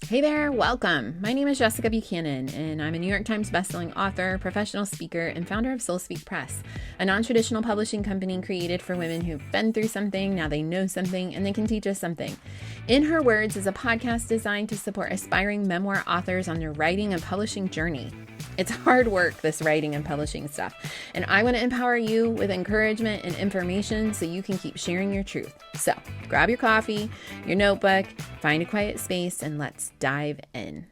Hey there, welcome. My name is Jessica Buchanan, and I'm a New York Times bestselling author, professional speaker, and founder of Soul Speak Press, a non-traditional publishing company created for women who've been through something, now they know something, and they can teach us something. In Her Words is a podcast designed to support aspiring memoir authors on their writing and publishing journey. It's hard work, this writing and publishing stuff, and I want to empower you with encouragement and information so you can keep sharing your truth. So grab your coffee, your notebook, find a quiet space, and let's dive in.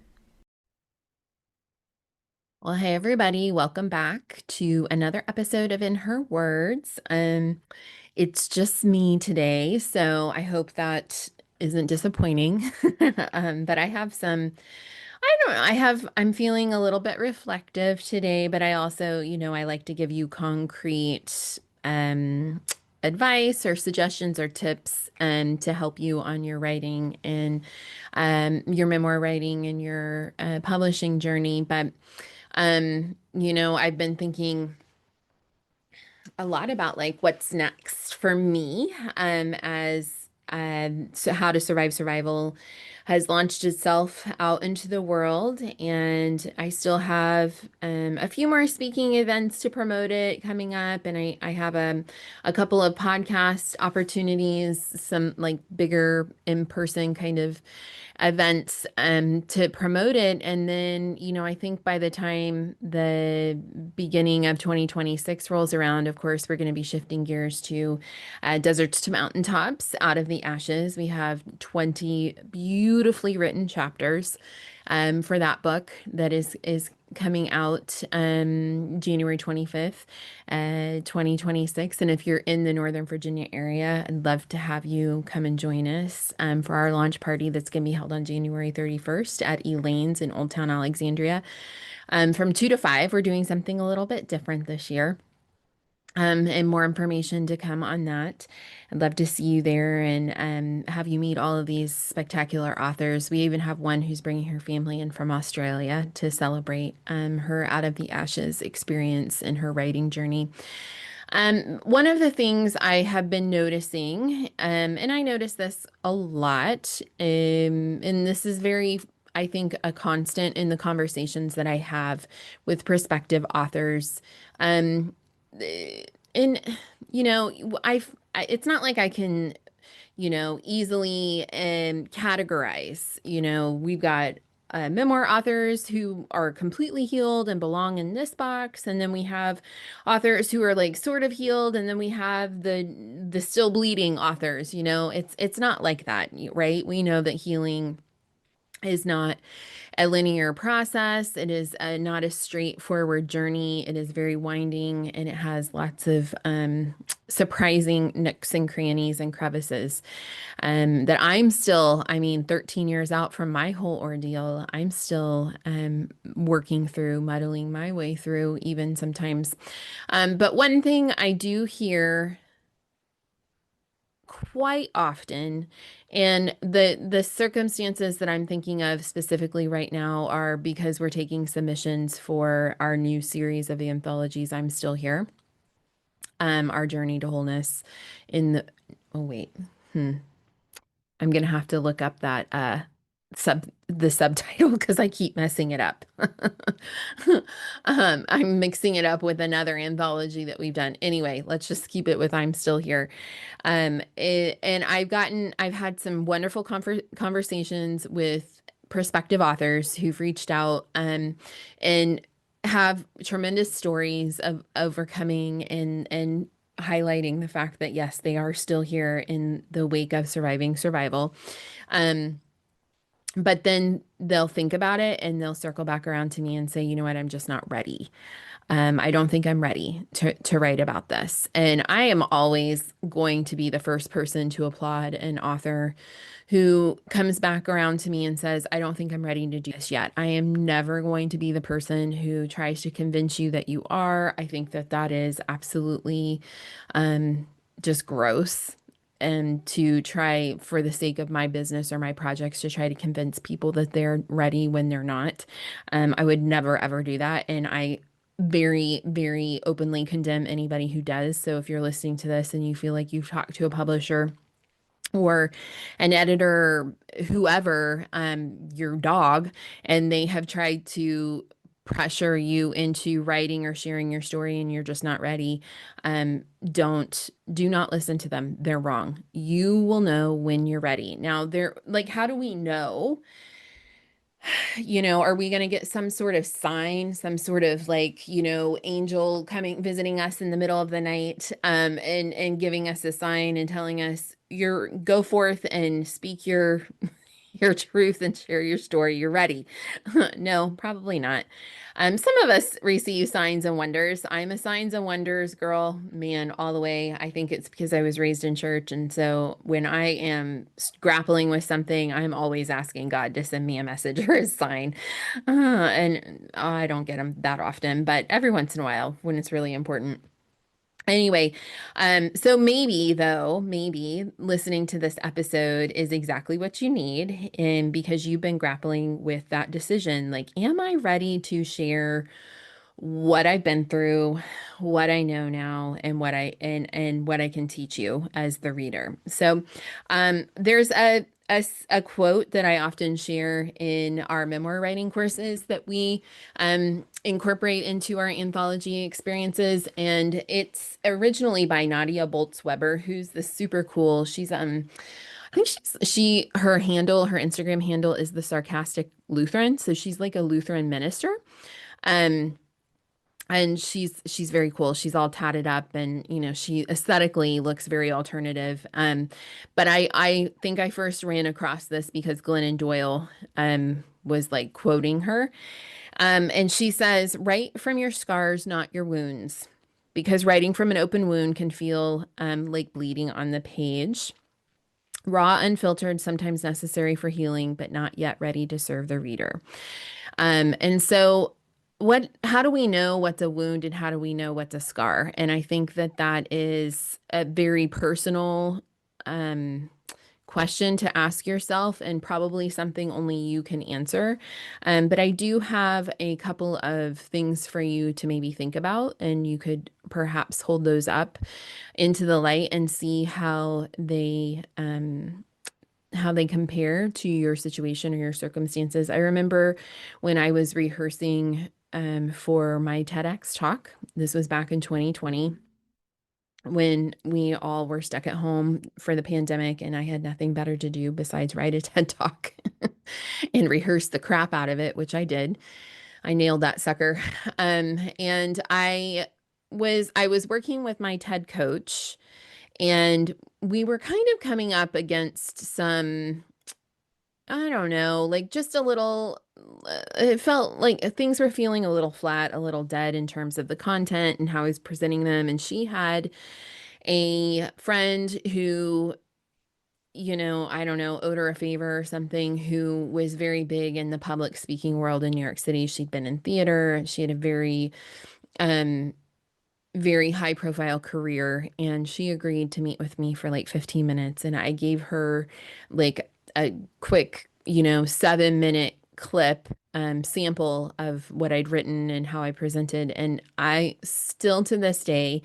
Well, hey everybody, welcome back to another episode of In Her Words. It's just me today, so I hope that isn't disappointing. But I have I don't know, I'm feeling a little bit reflective today, but I also, I like to give you concrete advice or suggestions or tips to help you on your writing and your memoir writing and your publishing journey. But I've been thinking a lot about like what's next for me as so How to Survive Survival has launched itself out into the world, and I still have a few more speaking events to promote it coming up, and I have a couple of podcast opportunities, some like bigger in-person kind of events to promote it. And then, I think by the time the beginning of 2026 rolls around, of course, we're going to be shifting gears to deserts to mountaintops out of the ashes. We have 20 beautifully written chapters for that book that is coming out January 25th, 2026. And if you're in the Northern Virginia area, I'd love to have you come and join us for our launch party that's going to be held on January 31st at Elaine's in Old Town Alexandria. From 2 to 5, we're doing something a little bit different this year. And more information to come on that. I'd love to see you there and have you meet all of these spectacular authors. We even have one who's bringing her family in from Australia to celebrate her out of the ashes experience in her writing journey. One of the things I have been noticing, and I notice this a lot, and this is very, I think, a constant in the conversations that I have with prospective authors. And it's not like I can, easily categorize. We've got memoir authors who are completely healed and belong in this box, and then we have authors who are like sort of healed, and then we have the still bleeding authors. It's not like that, right? We know that healing is not a linear process. It is not a straightforward journey. It is very winding, and it has lots of surprising nooks and crannies and crevices that I'm still, 13 years out from my whole ordeal, I'm still working through, muddling my way through, even sometimes. But one thing I do hear quite often. And the circumstances that I'm thinking of specifically right now are because we're taking submissions for our new series of the anthologies, I'm Still Here. Our journey to wholeness in the oh wait. I'm gonna have to look up that the subtitle because I keep messing it up. I'm mixing it up with another anthology that we've done. Anyway, let's just keep it with I'm Still Here. And I've had some wonderful conversations with prospective authors who've reached out and have tremendous stories of overcoming and highlighting the fact that yes, they are still here in the wake of surviving survival. Um, but then they'll think about it and they'll circle back around to me and say, you know what, I'm just not ready. I don't think I'm ready to write about this. And I am always going to be the first person to applaud an author who comes back around to me and says, I don't think I'm ready to do this yet. I am never going to be the person who tries to convince you that you are. I think that that is absolutely just gross. And to try, for the sake of my business or my projects, to try to convince people that they're ready when they're not. I would never, ever do that. And I very, very openly condemn anybody who does. So if you're listening to this and you feel like you've talked to a publisher or an editor, whoever, your dog, and they have tried to pressure you into writing or sharing your story and you're just not ready, do not listen to them. They're wrong. You will know when you're ready. Now, they're like, how do we know? Are we going to get some sort of sign, some sort of like, angel coming visiting us in the middle of the night, and giving us a sign and telling us, you're go forth and speak your truth and share your story. You're ready. No, probably not. Some of us receive signs and wonders. I'm a signs and wonders girl, man, all the way. I think it's because I was raised in church. And so when I am grappling with something, I'm always asking God to send me a message or a sign. And I don't get them that often, but every once in a while when it's really important. Anyway, so maybe though, maybe listening to this episode is exactly what you need, and because you've been grappling with that decision, like, am I ready to share what I've been through, what I know now, and what I can teach you as the reader. So, there's a quote that I often share in our memoir writing courses that we incorporate into our anthology experiences, and it's originally by Nadia Boltz-Weber, who's the super cool. She's I think her Instagram handle is the Sarcastic Lutheran, so she's like a Lutheran minister. Um, and she's very cool. She's all tatted up, and she aesthetically looks very alternative. But I think I first ran across this because Glennon Doyle was like quoting her. And she says, "Write from your scars, not your wounds, because writing from an open wound can feel like bleeding on the page. Raw, unfiltered, sometimes necessary for healing, but not yet ready to serve the reader." And so how do we know what's a wound and how do we know what's a scar? And I think that that is a very personal um, question to ask yourself, and probably something only you can answer. But I do have a couple of things for you to maybe think about, and you could perhaps hold those up into the light and see how they compare to your situation or your circumstances. I remember when I was rehearsing for my TEDx talk. This was back in 2020 when we all were stuck at home for the pandemic, and I had nothing better to do besides write a TED talk and rehearse the crap out of it, which I did. I nailed that sucker. And I was working with my TED coach, and we were kind of coming up against some, I don't know, like just a little, it felt like things were feeling a little flat, a little dead in terms of the content and how I was presenting them. And she had a friend who, I don't know, owed her a favor or something, who was very big in the public speaking world in New York City. She'd been in theater. She had a um, very high profile career, and she agreed to meet with me for like 15 minutes, and I gave her like a quick 7-minute clip sample of what I'd written and how I presented. And I still to this day,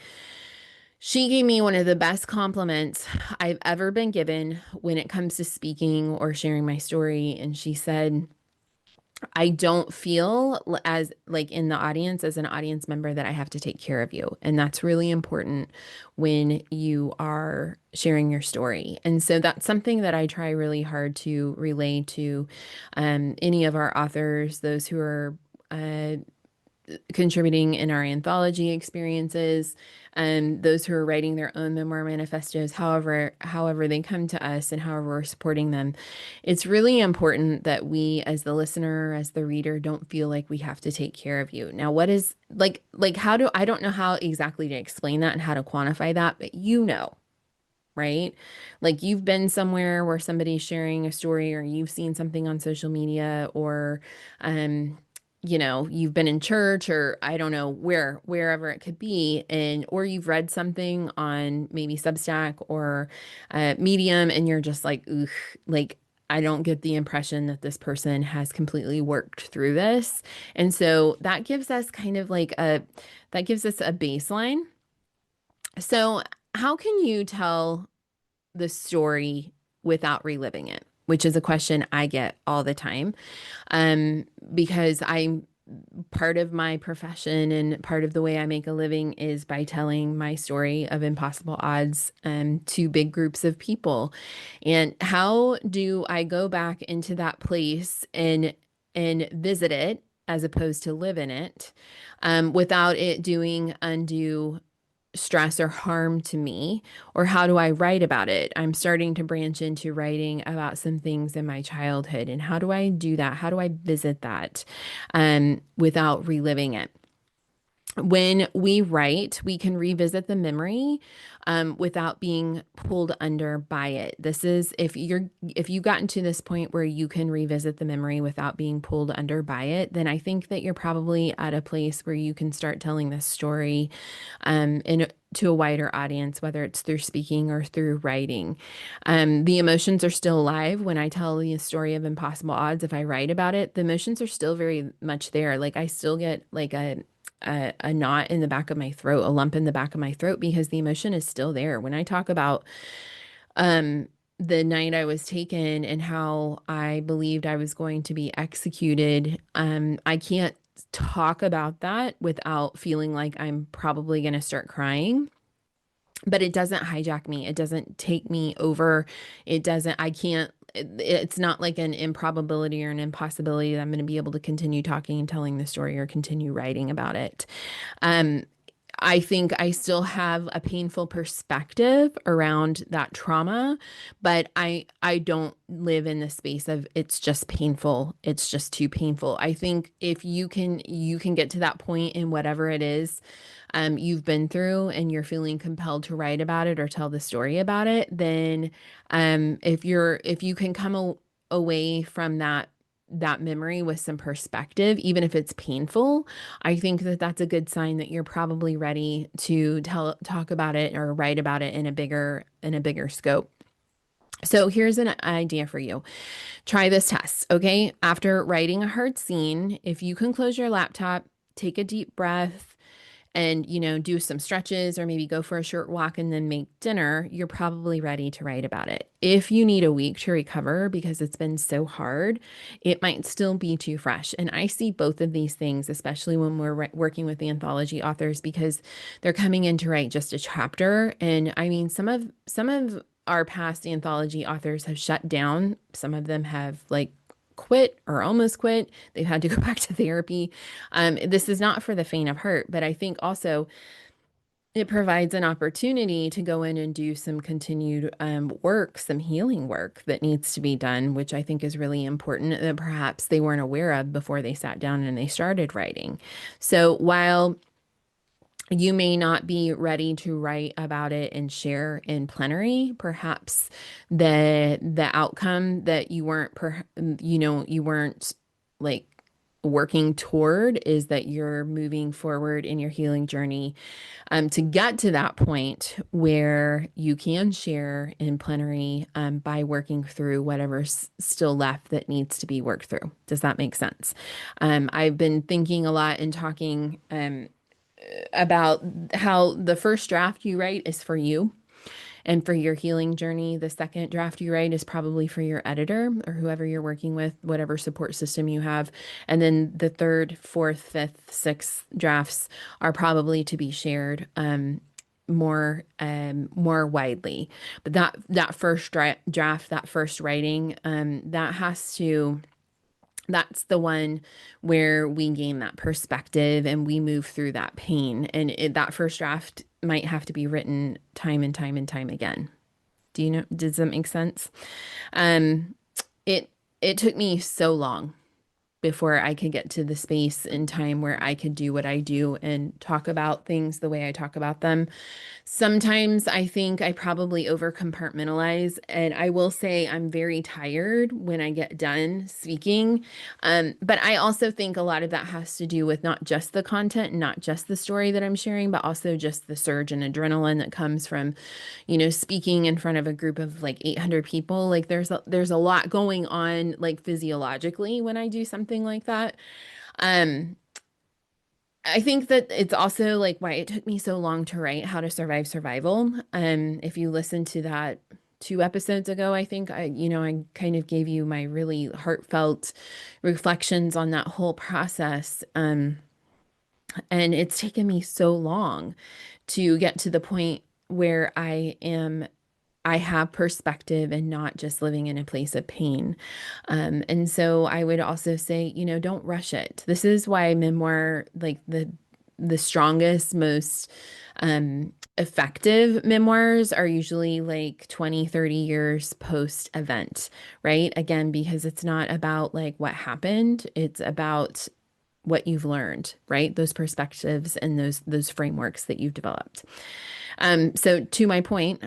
she gave me one of the best compliments I've ever been given when it comes to speaking or sharing my story. And she said, "I don't feel as like in the audience as an audience member that I have to take care of you." And that's really important when you are sharing your story. And so that's something that I try really hard to relay to any of our authors, those who are uh, contributing in our anthology experiences, and those who are writing their own memoir manifestos, however they come to us and however we're supporting them. It's really important that we, as the listener, as the reader, don't feel like we have to take care of you. Now, what is like how do I don't know how exactly to explain that and how to quantify that, but right? Like you've been somewhere where somebody's sharing a story, or you've seen something on social media, or you've been in church, or I don't know wherever it could be, and or you've read something on maybe Substack or Medium, and you're just like, ugh, like I don't get the impression that this person has completely worked through this. And so that gives us kind of like that gives us a baseline. So how can you tell the story without reliving it, which is a question I get all the time. Um, because I'm part of my profession and part of the way I make a living is by telling my story of impossible odds to big groups of people. And how do I go back into that place and visit it as opposed to live in it, without it doing undue stress or harm to me? Or how do I write about it? I'm starting to branch into writing about some things in my childhood. And how do I do that? How do I visit that without reliving it? When we write, we can revisit the memory without being pulled under by it. This is if you've gotten to this point where you can revisit the memory without being pulled under by it, then I think that you're probably at a place where you can start telling this story to a wider audience, whether it's through speaking or through writing. The emotions are still alive when I tell the story of impossible odds. If I write about it, the emotions are still very much there. Like I still get like a knot in the back of my throat, a lump in the back of my throat because the emotion is still there. When I talk about um the night I was taken and how I believed I was going to be executed, I can't talk about that without feeling like I'm probably going to start crying. But it doesn't hijack me. It doesn't take me over. It doesn't, I can't, it's not like an improbability or an impossibility that I'm going to be able to continue talking and telling the story or continue writing about it. Um, I think I still have a painful perspective around that trauma, but I don't live in the space of it's just painful. It's just too painful. I think if you can get to that point in whatever it is you've been through and you're feeling compelled to write about it or tell the story about it, then if you can come away from that memory with some perspective, even if it's painful, I think that that's a good sign that you're probably ready to talk about it or write about it in a bigger scope. So here's an idea for you. Try this test, okay? After writing a hard scene, if you can close your laptop, take a deep breath, and do some stretches or maybe go for a short walk and then make dinner, you're probably ready to write about it. If you need a week to recover because it's been so hard, it might still be too fresh. And I see both of these things, especially when we're working with the anthology authors, because they're coming in to write just a chapter. And I mean, some of our past anthology authors have shut down. Some of them have like quit or almost quit. They've had to go back to therapy. This is not for the faint of heart, but I think also it provides an opportunity to go in and do some continued work, some healing work that needs to be done, which I think is really important that perhaps they weren't aware of before they sat down and they started writing. So while you may not be ready to write about it and share in plenary, perhaps the outcome that you weren't like working toward is that you're moving forward in your healing journey, to get to that point where you can share in plenary, by working through whatever's still left that needs to be worked through. Does that make sense? I've been thinking a lot and talking about how the first draft you write is for you and for your healing journey. The second draft you write is probably for your editor or whoever you're working with, whatever support system you have. And then the third, fourth, fifth, sixth drafts are probably to be shared more widely. But that first draft, that first writing, that's the one where we gain that perspective and we move through that pain. And that first draft might have to be written time and time and time again. Does that make sense? Um, it it took me so long before I could get to the space and time where I could do what I do and talk about things the way I talk about them. Sometimes I think I probably over compartmentalize, and I will say I'm very tired when I get done speaking. But I also think a lot of that has to do with not just the content, not just the story that I'm sharing, but also just the surge in adrenaline that comes from, speaking in front of a group of like 800 people. Like there's a lot going on like physiologically when I do something like that. Um, I think that it's also like why it took me so long to write How to Survive Survival. If you listen to that 2 episodes ago, I think I kind of gave you my really heartfelt reflections on that whole process. And it's taken me so long to get to the point where I have perspective and not just living in a place of pain. And so I would also say, don't rush it. This is why memoir, like the strongest, most effective memoirs are usually like 20, 30 years post event, right? Again, because it's not about like what happened, it's about what you've learned, right? Those perspectives and those frameworks that you've developed. So to my point,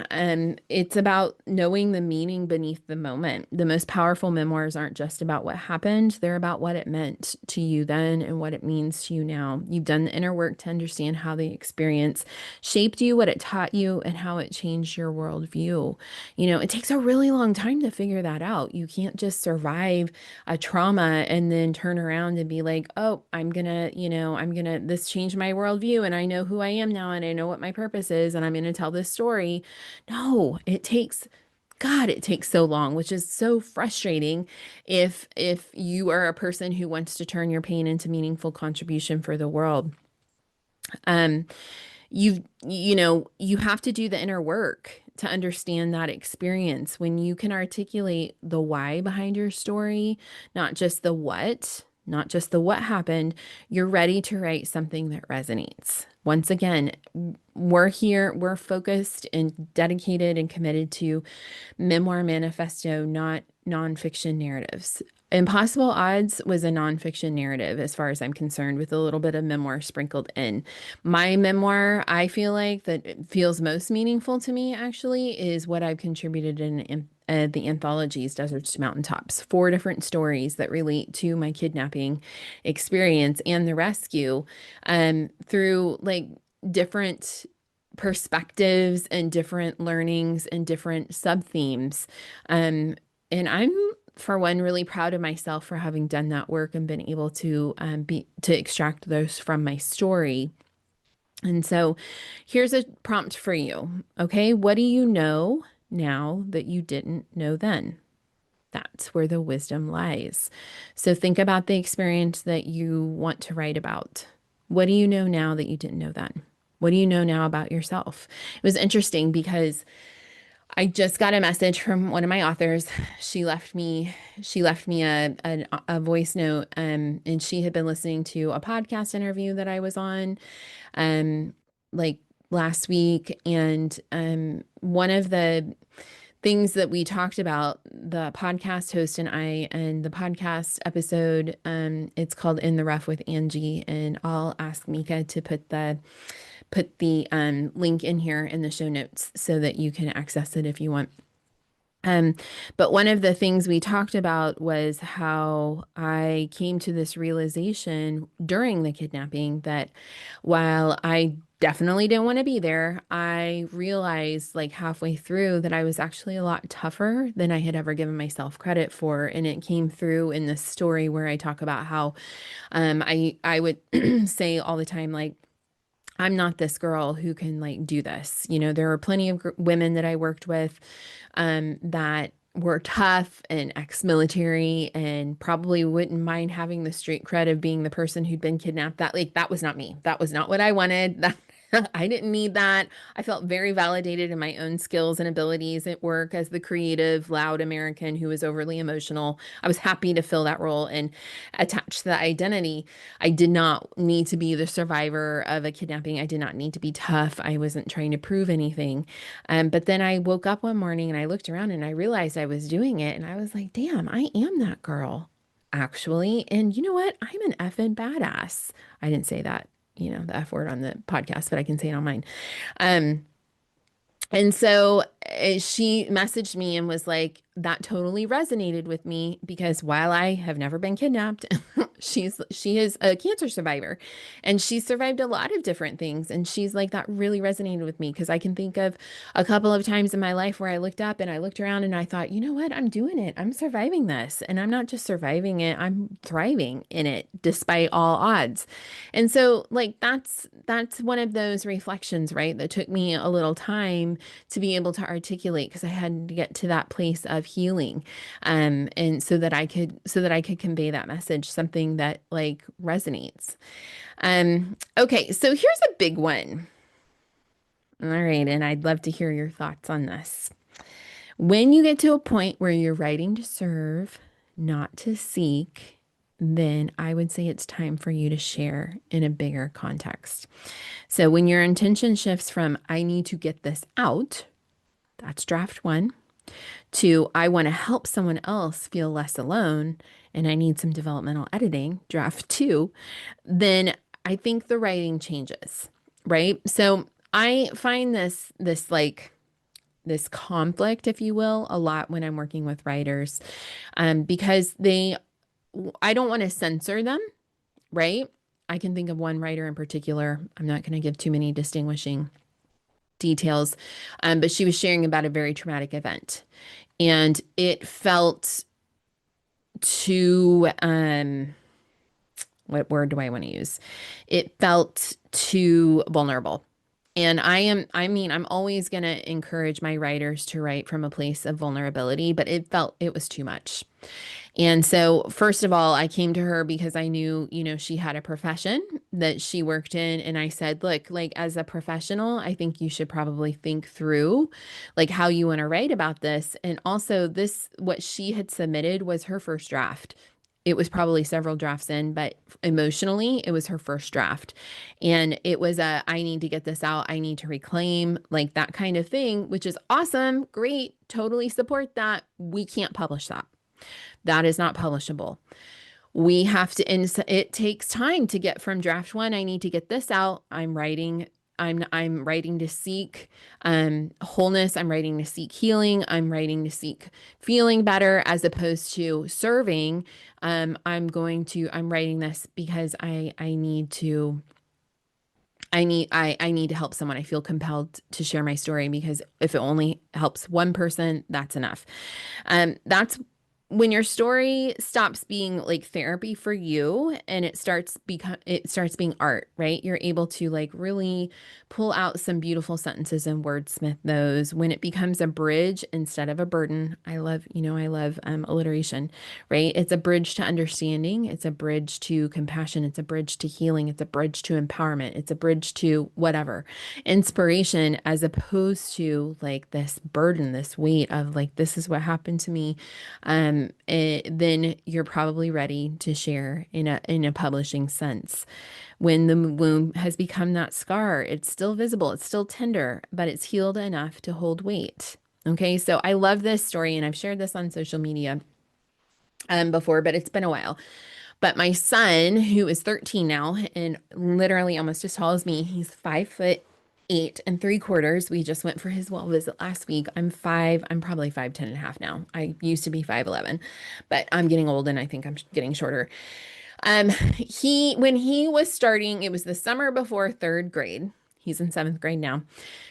it's about knowing the meaning beneath the moment. The most powerful memoirs aren't just about what happened, they're about what it meant to you then and what it means to you now. You've done the inner work to understand how the experience shaped you, what it taught you, and how it changed your worldview. It takes a really long time to figure that out. You can't just survive a trauma and then turn around and be like, oh, this changed my worldview and I know who I am now and I know what my purpose is and I'm going to tell this story. No, it takes so long, which is so frustrating if you are a person who wants to turn your pain into meaningful contribution for the world. Um, you have to do the inner work to understand that experience. When you can articulate the why behind your story, not just the what happened, you're ready to write something that resonates. Once again, we're focused and dedicated and committed to memoir manifesto, not nonfiction narratives. Impossible Odds was a nonfiction narrative, as far as I'm concerned, with a little bit of memoir sprinkled in. My memoir, I feel like that it feels most meaningful to me, actually, is what I've contributed in the anthologies, Deserts to Mountaintops. 4 different stories that relate to my kidnapping experience and the rescue, through like different perspectives and different learnings and different sub themes. And I'm, for one, really proud of myself for having done that work and been able to to extract those from my story. And so here's a prompt for you. Okay, what do you know now that you didn't know then? That's where the wisdom lies. So think about the experience that you want to write about. What do you know now that you didn't know then? What do you know now about yourself? It was interesting because I just got a message from one of my authors. She left me a voice note, and she had been listening to a podcast interview that I was on, um, like last week. And one of the things that we talked about, the podcast host and I, and the podcast episode, it's called In the Rough with Angie, and I'll ask Mika to put the link in here in the show notes so that you can access it if you want. Um, but one of the things we talked about was how I came to this realization during the kidnapping that while I definitely didn't want to be there, I realized like halfway through that I was actually a lot tougher than I had ever given myself credit for. And it came through in this story where I talk about how I would say all the time, like, I'm not this girl who can like do this. There are plenty of women that I worked with that were tough and ex-military and probably wouldn't mind having the street cred of being the person who'd been kidnapped. That was not me. That was not what I wanted. I didn't need that. I felt very validated in my own skills and abilities at work as the creative, loud American who was overly emotional. I was happy to fill that role and attach to the identity. I did not need to be the survivor of a kidnapping. I did not need to be tough. I wasn't trying to prove anything. But then I woke up one morning and I looked around and I realized I was doing it. And I was like, damn, I am that girl, actually. And you know what? I'm an effing badass. I didn't say that, the F word on the podcast, but I can say it on mine. Um, and so she messaged me and was like, that totally resonated with me because while I have never been kidnapped, she is a cancer survivor and she survived a lot of different things. And she's like, that really resonated with me because I can think of a couple of times in my life where I looked up and I looked around and I thought, you know what? I'm doing it. I'm surviving this. And I'm not just surviving it, I'm thriving in it despite all odds. And so that's one of those reflections, right? That took me a little time to be able to articulate because I had to get to that place of healing. And so that I could convey that message, something that like resonates. Okay, so here's a big one. All right, and I'd love to hear your thoughts on this. When you get to a point where you're writing to serve, not to seek, then I would say it's time for you to share in a bigger context. So when your intention shifts from, I need to get this out, that's draft one, to, I want to help someone else feel less alone and I need some developmental editing, draft two, then I think the writing changes, right? So I find this conflict, if you will, a lot when I'm working with writers, because I don't want to censor them, right? I can think of one writer in particular. I'm not going to give too many distinguishing details, but she was sharing about a very traumatic event, and it felt too, what word do I want to use? It felt too vulnerable. And I'm always going to encourage my writers to write from a place of vulnerability, but it was too much. And so, first of all, I came to her because I knew, she had a profession that she worked in. And I said, look, like as a professional, I think you should probably think through like how you want to write about this. And also, what she had submitted was her first draft. It was probably several drafts in, but emotionally, it was her first draft. And it was I need to get this out. I need to reclaim, like that kind of thing, which is awesome. Great. Totally support that. We can't publish that. That is not publishable. We have to, and it takes time to get from draft one. I need to get this out. I'm writing to seek wholeness. I'm writing to seek healing. I'm writing to seek feeling better as opposed to serving. I'm writing this because I need to I need to help someone. I feel compelled to share my story because if it only helps one person, that's enough. That's when your story stops being like therapy for you and it starts being art, right? You're able to like really pull out some beautiful sentences and wordsmith those when it becomes a bridge instead of a burden. I love alliteration, right? It's a bridge to understanding. It's a bridge to compassion. It's a bridge to healing. It's a bridge to empowerment. It's a bridge to whatever inspiration, as opposed to like this burden, this weight of like, this is what happened to me. Then you're probably ready to share in a publishing sense. When the wound has become that scar, it's still visible, it's still tender, but it's healed enough to hold weight. Okay, so I love this story, and I've shared this on social media before, but it's been a while. But my son, who is 13 now and literally almost as tall as me, he's 5'8 3/4. We just went for his well visit last week. I'm probably 5'10 and a half now. I used to be 5'11, but I'm getting old and I think I'm getting shorter. When he was starting, it was the summer before third grade. He's in seventh grade now.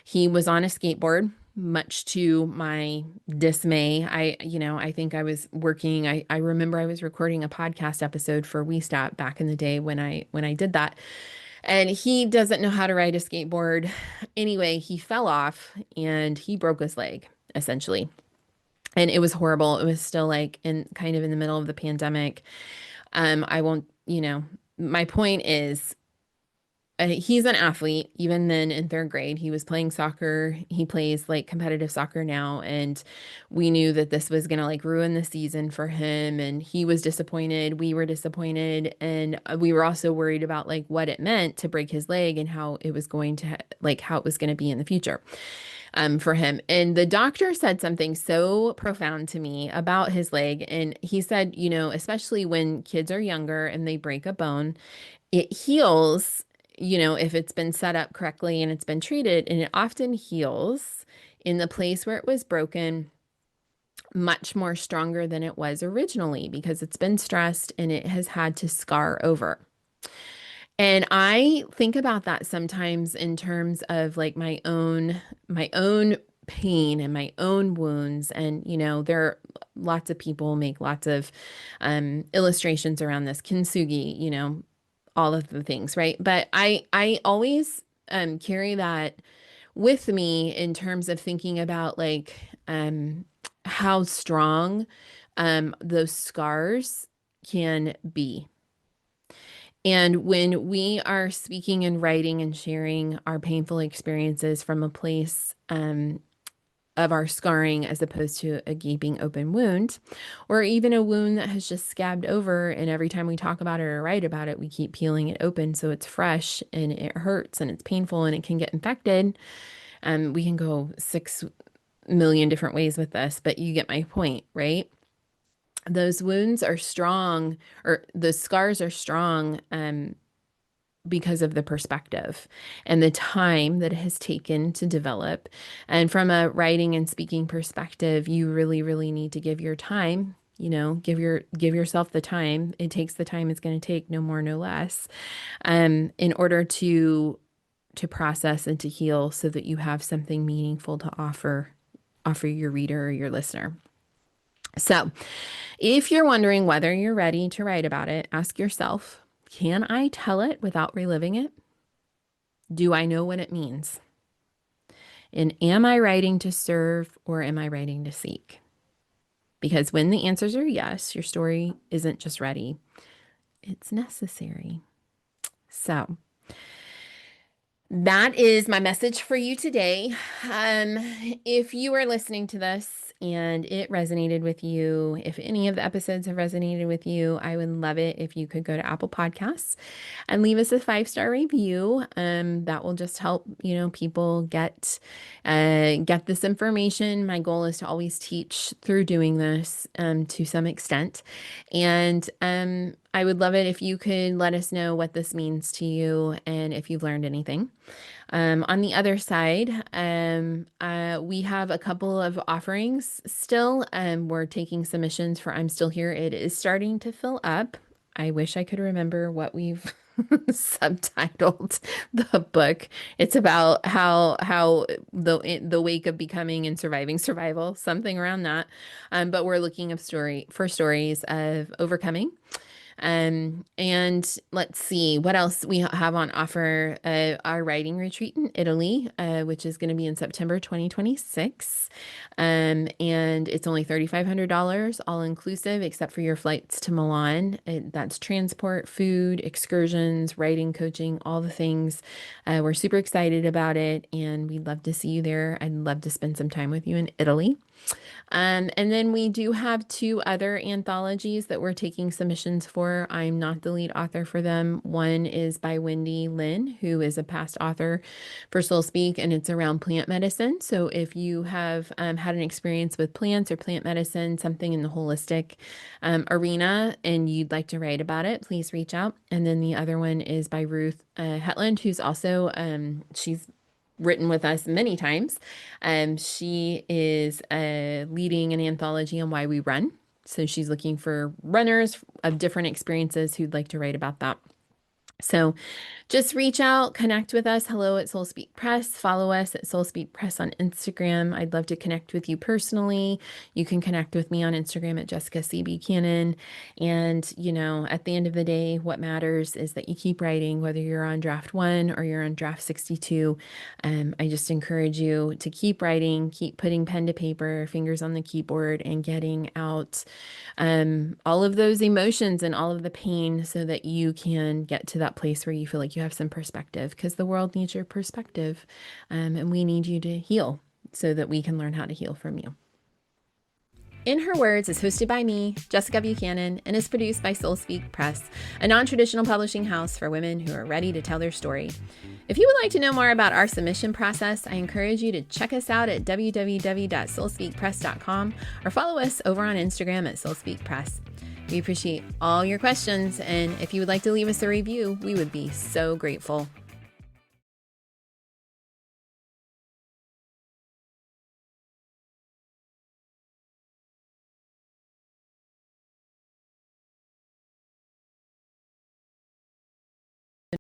He was on a skateboard, much to my dismay. I think I was working. I remember I was recording a podcast episode for We Stop back in the day when I did that. And he doesn't know how to ride a skateboard. Anyway, he fell off and he broke his leg, essentially. And it was horrible. It was still like in the middle of the pandemic. I won't, my point is, he's an athlete. Even then in third grade, he was playing soccer. He plays like competitive soccer now. And we knew that this was going to like ruin the season for him. And he was disappointed. We were disappointed. And we were also worried about like what it meant to break his leg and how it was going to, how it was going to be in the future. For him. And the doctor said something so profound to me about his leg. And he said, especially when kids are younger and they break a bone, it heals, if it's been set up correctly and it's been treated, and it often heals in the place where it was broken much more stronger than it was originally because it's been stressed and it has had to scar over. And I think about that sometimes in terms of like my own pain and my own wounds. And, there are lots of people make lots of illustrations around this, kintsugi, all of the things, right? But I always carry that with me in terms of thinking about like how strong those scars can be. And when we are speaking and writing and sharing our painful experiences from a place of our scarring as opposed to a gaping open wound, or even a wound that has just scabbed over, and every time we talk about it or write about it, we keep peeling it open so it's fresh and it hurts and it's painful and it can get infected. We can go 6 million different ways with this, but you get my point, right? Those wounds are strong, or the scars are strong because of the perspective and the time that it has taken to develop. And from a writing and speaking perspective, you really, really need to give your time, give yourself the time. It takes the time it's going to take, no more, no less, in order to process and to heal so that you have something meaningful to offer your reader or your listener. So, if you're wondering whether you're ready to write about it, ask yourself, can I tell it without reliving it? Do I know what it means? And am I writing to serve or am I writing to seek? Because when the answers are yes, your story isn't just ready, it's necessary. So, that is my message for you today. If you are listening to this and it resonated with you, if any of the episodes have resonated with you, I would love it if you could go to Apple Podcasts and leave us a 5-star review. That will just help, people get this information. My goal is to always teach through doing this to some extent. And I would love it if you could let us know what this means to you and if you've learned anything. On the other side, we have a couple of offerings still. We're taking submissions for I'm Still Here. It is starting to fill up. I wish I could remember what we've subtitled the book. It's about how the wake of becoming and surviving survival, something around that. But we're looking for stories of overcoming. And let's see what else we have on offer. Our writing retreat in Italy, which is going to be in September 2026. And it's only $3,500 all inclusive, except for your flights to Milan. That's transport, food, excursions, writing, coaching, all the things. We're super excited about it and we'd love to see you there. I'd love to spend some time with you in Italy. And then we do have 2 other anthologies that we're taking submissions for. I'm not the lead author for them. One is by Wendy Lynn, who is a past author for Soul Speak, and it's around plant medicine. So if you have had an experience with plants or plant medicine, something in the holistic arena, and you'd like to write about it, please reach out. And then the other one is by Ruth Hetland, who's also, she's written with us many times. She is leading an anthology on why we run. So she's looking for runners of different experiences who'd like to write about that. So just reach out, connect with us. Hello at Soul Speak Press. Follow us at Soul Speak Press on Instagram. I'd love to connect with you personally. You can connect with me on Instagram at Jessica C. Buchanan. And, at the end of the day, what matters is that you keep writing, whether you're on draft 1 or you're on draft 62. I just encourage you to keep writing, keep putting pen to paper, fingers on the keyboard, and getting out all of those emotions and all of the pain so that you can get to that place where you feel like you have some perspective, because the world needs your perspective, and we need you to heal so that we can learn how to heal from you. In Her Words is hosted by me, Jessica Buchanan, and is produced by Soul Speak Press, a non-traditional publishing house for women who are ready to tell their story. If you would like to know more about our submission process, I encourage you to check us out at www.soulspeakpress.com or follow us over on Instagram at Soul Speak Press. We appreciate all your questions, and if you would like to leave us a review, we would be so grateful.